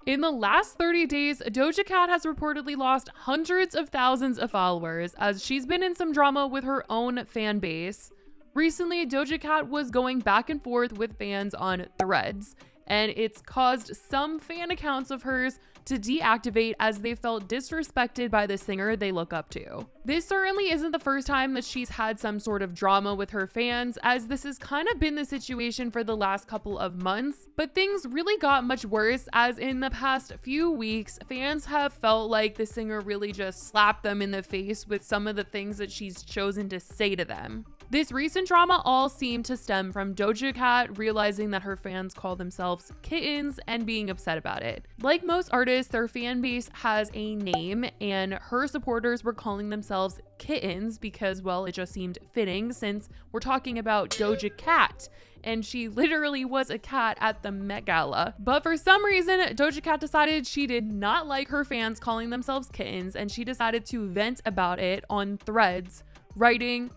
In the last 30 days, Doja Cat has reportedly lost hundreds of thousands of followers as she's been in some drama with her own fan base. Recently, Doja Cat was going back and forth with fans on Threads, and it's caused some fan accounts of hers to deactivate as they felt disrespected by the singer they look up to. This certainly isn't the first time that she's had some sort of drama with her fans, as this has kind of been the situation for the last couple of months, but things really got much worse as in the past few weeks, fans have felt like the singer really just slapped them in the face with some of the things that she's chosen to say to them. This recent drama all seemed to stem from Doja Cat realizing that her fans call themselves kittens and being upset about it. Like most artists, their fan base has a name, and her supporters were calling themselves kittens because, well, it just seemed fitting since we're talking about Doja Cat, and she literally was a cat at the Met Gala. But for some reason, Doja Cat decided she did not like her fans calling themselves kittens, and she decided to vent about it on Threads, writing,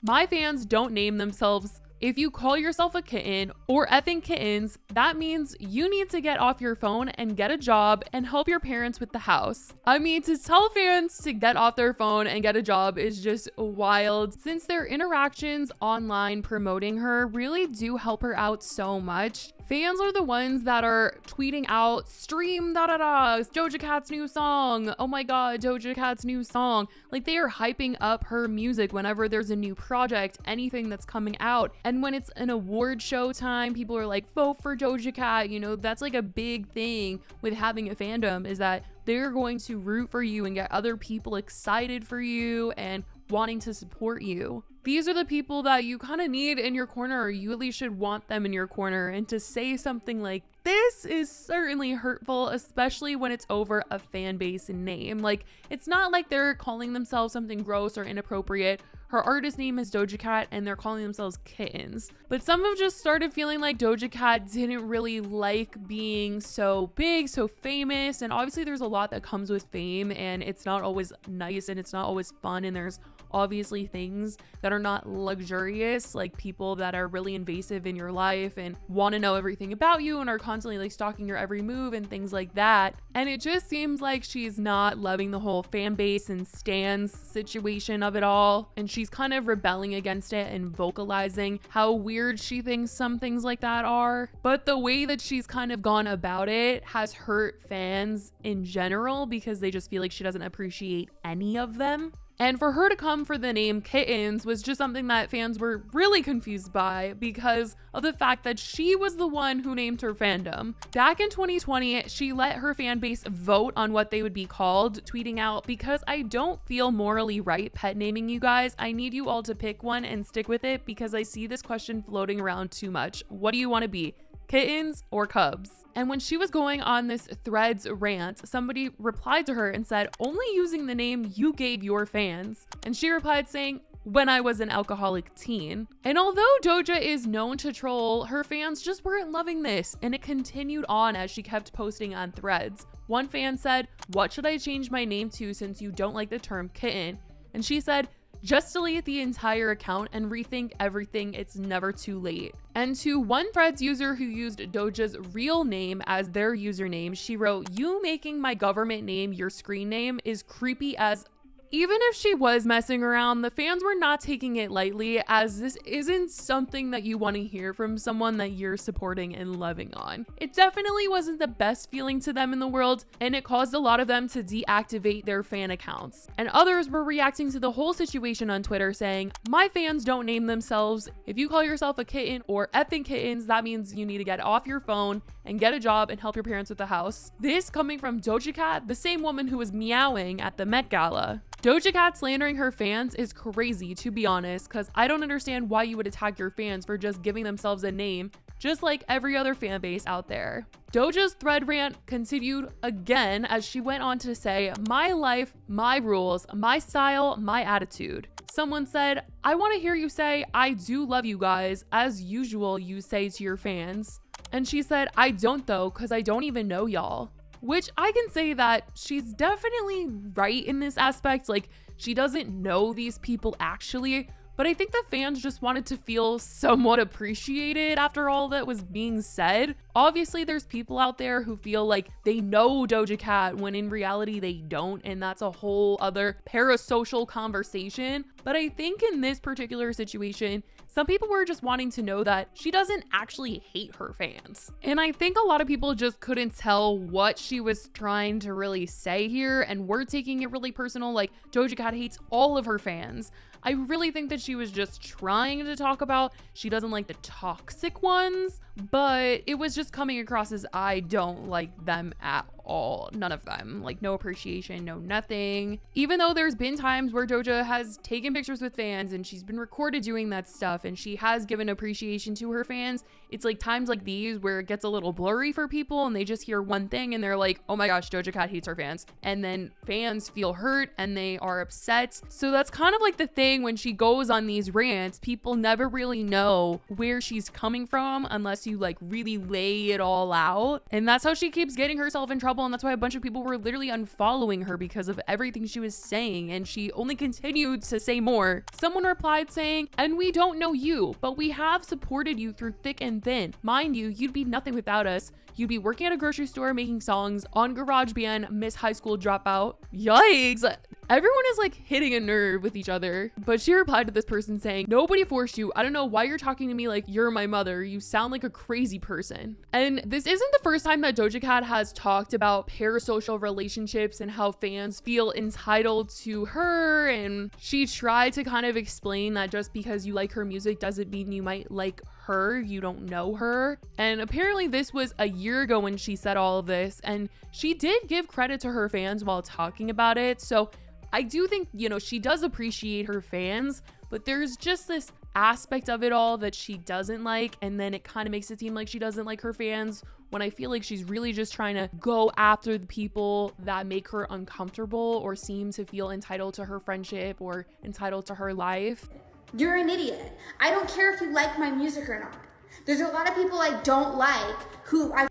"My fans don't name themselves. If you call yourself a kitten or effing kittens, that means you need to get off your phone and get a job and help your parents with the house." I mean, to tell fans to get off their phone and get a job is just wild, since their interactions online promoting her really do help her out so much. Fans are the ones that are tweeting out, "Stream Doja Cat's new song. Oh my god, Doja Cat's new song." Like, they are hyping up her music whenever there's a new project, anything that's coming out. And when it's an award show time, people are like, "Vote for Doja Cat." You know, that's like a big thing with having a fandom, is that they're going to root for you and get other people excited for you and wanting to support you. These are the people that you kind of need in your corner, or you at least should want them in your corner. And to say something like this is certainly hurtful, especially when it's over a fan base and name. Like, it's not like they're calling themselves something gross or inappropriate. Her artist name is Doja Cat and they're calling themselves kittens. But some have just started feeling like Doja Cat didn't really like being so big, so famous. And obviously there's a lot that comes with fame, and it's not always nice and it's not always fun. And there's obviously things that are not luxurious, like people that are really invasive in your life and want to know everything about you and are constantly like stalking your every move and things like that. And it just seems like she's not loving the whole fan base and stans situation of it all, and she's kind of rebelling against it and vocalizing how weird she thinks some things like that are. But the way that she's kind of gone about it has hurt fans in general, because they just feel like she doesn't appreciate any of them. And for her to come for the name kittens was just something that fans were really confused by, because of the fact that she was the one who named her fandom. Back in 2020, she let her fan base vote on what they would be called, tweeting out, "Because I don't feel morally right pet naming you guys, I need you all to pick one and stick with it, because I see this question floating around too much. What do you want to be? Kittens or cubs?" And when she was going on this Threads rant, somebody replied to her and said, "Only using the name you gave your fans." And she replied saying, "When I was an alcoholic teen." And although Doja is known to troll, her fans just weren't loving this, and it continued on as she kept posting on Threads. One fan said, "What should I change my name to since you don't like the term kitten?" And she said, "Just delete the entire account and rethink everything. It's never too late." And to one Threads user who used Doja's real name as their username, she wrote, "You making my government name your screen name is creepy as..." Even if she was messing around, the fans were not taking it lightly, as this isn't something that you want to hear from someone that you're supporting and loving on. It definitely wasn't the best feeling to them in the world, and it caused a lot of them to deactivate their fan accounts. And others were reacting to the whole situation on Twitter saying, "My fans don't name themselves. If you call yourself a kitten or effing kittens, that means you need to get off your phone and get a job and help your parents with the house." This coming from Doja Cat, the same woman who was meowing at the Met Gala. Doja Cat slandering her fans is crazy, to be honest, because I don't understand why you would attack your fans for just giving themselves a name, just like every other fan base out there. Doja's thread rant continued again as she went on to say, "My life, my rules, my style, my attitude." Someone said, "I want to hear you say, 'I do love you guys,' as usual you say to your fans." And she said, "I don't though, because I don't even know y'all." Which I can say that she's definitely right in this aspect. Like, she doesn't know these people actually, but I think the fans just wanted to feel somewhat appreciated after all that was being said. Obviously, there's people out there who feel like they know Doja Cat when in reality they don't, and that's a whole other parasocial conversation. But I think in this particular situation, some people were just wanting to know that she doesn't actually hate her fans. And I think a lot of people just couldn't tell what she was trying to really say here, and were taking it really personal, like Doja Cat hates all of her fans. I really think that she was just trying to talk about she doesn't like the toxic ones, but it was just coming across as I don't like them at all. None of them. Like, no appreciation, no nothing. Even though there's been times where Doja has taken pictures with fans and she's been recorded doing that stuff and she has given appreciation to her fans, it's like times like these where it gets a little blurry for people and they just hear one thing and they're like, oh my gosh, Doja Cat hates her fans. And then fans feel hurt and they are upset. So that's kind of like the thing when she goes on these rants, people never really know where she's coming from unless you like really lay it all out. And that's how she keeps getting herself in trouble. And that's why a bunch of people were literally unfollowing her because of everything she was saying. And she only continued to say more. Someone replied saying, and we don't know you, but we have supported you through thick and thin. Mind you, you'd be nothing without us. You'd be working at a grocery store making songs on GarageBand, Miss High School Dropout. Yikes. Everyone is like hitting a nerve with each other. But she replied to this person saying, nobody forced you. I don't know why you're talking to me like you're my mother. You sound like a crazy person. And this isn't the first time that Doja Cat has talked about parasocial relationships and how fans feel entitled to her. And she tried to kind of explain that just because you like her music doesn't mean you might like her. You don't know her. And apparently this was a year ago when she said all of this. And she did give credit to her fans while talking about it. So I do think, you know, she does appreciate her fans, but there's just this aspect of it all that she doesn't like. And then it kind of makes it seem like she doesn't like her fans when I feel like she's really just trying to go after the people that make her uncomfortable or seem to feel entitled to her friendship or entitled to her life. You're an idiot. I don't care if you like my music or not. There's a lot of people I don't like who I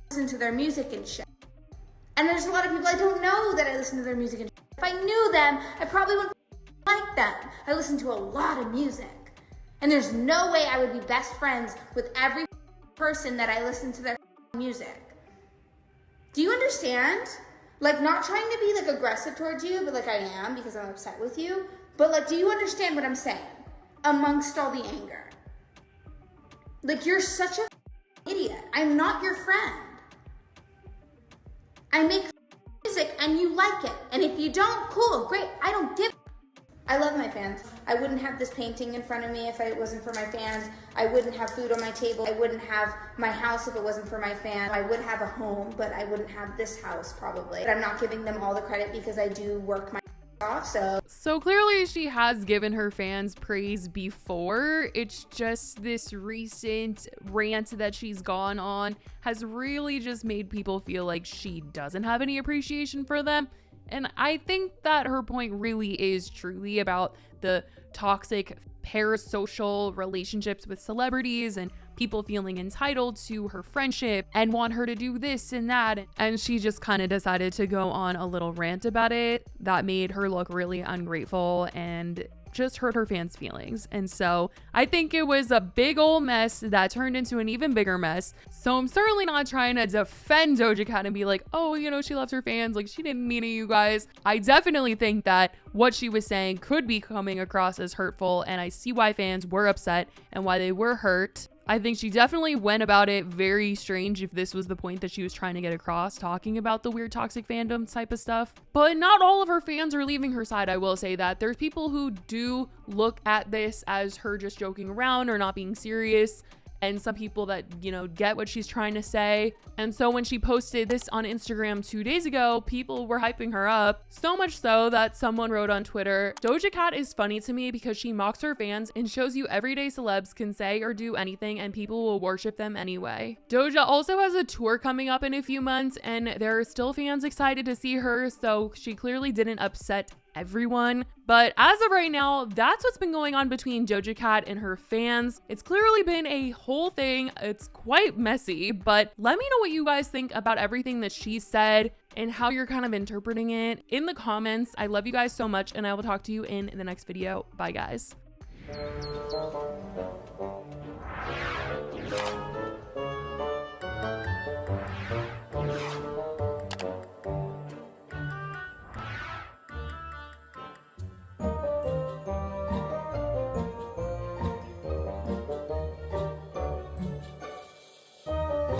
listen to their music and shit. And there's a lot of people I don't know that I listen to their music and shit. If I knew them, I probably wouldn't like them. I listen to a lot of music. And there's no way I would be best friends with every person that I listen to their music. Do you understand? Like, not trying to be like aggressive towards you, but like I am because I'm upset with you. But like, do you understand what I'm saying? Amongst all the anger. Like, you're such a idiot. I'm not your friend. I make music and you like it. And if you don't, cool, great. I don't give. I love my fans. I wouldn't have this painting in front of me if it wasn't for my fans. I wouldn't have food on my table. I wouldn't have my house if it wasn't for my fans. I would have a home, but I wouldn't have this house probably. But I'm not giving them all the credit because I do work my off. So clearly she has given her fans praise before. It's just this recent rant that she's gone on has really just made people feel like she doesn't have any appreciation for them. And I think that her point really is truly about the toxic parasocial relationships with celebrities and people feeling entitled to her friendship and want her to do this and that. And she just kind of decided to go on a little rant about it that made her look really ungrateful and just hurt her fans' feelings. And so I think it was a big old mess that turned into an even bigger mess. So I'm certainly not trying to defend Doja Cat and be like, oh, you know, she loves her fans. Like, she didn't mean it, you guys. I definitely think that what she was saying could be coming across as hurtful. And I see why fans were upset and why they were hurt. I think she definitely went about it very strange if this was the point that she was trying to get across, talking about the weird toxic fandom type of stuff. But not all of her fans are leaving her side, I will say that. There's people who do look at this as her just joking around or not being serious. And some people that, you know, get what she's trying to say. And so when she posted this on Instagram 2 days ago, people were hyping her up. So much so that someone wrote on Twitter, Doja Cat is funny to me because she mocks her fans and shows you everyday celebs can say or do anything and people will worship them anyway. Doja also has a tour coming up in a few months and there are still fans excited to see her. So she clearly didn't upset everyone. But as of right now, that's what's been going on between Doja Cat and her fans. It's clearly been a whole thing. It's quite messy, but let me know what you guys think about everything that she said and how you're kind of interpreting it in the comments. I love you guys so much and I will talk to you in the next video. Bye guys.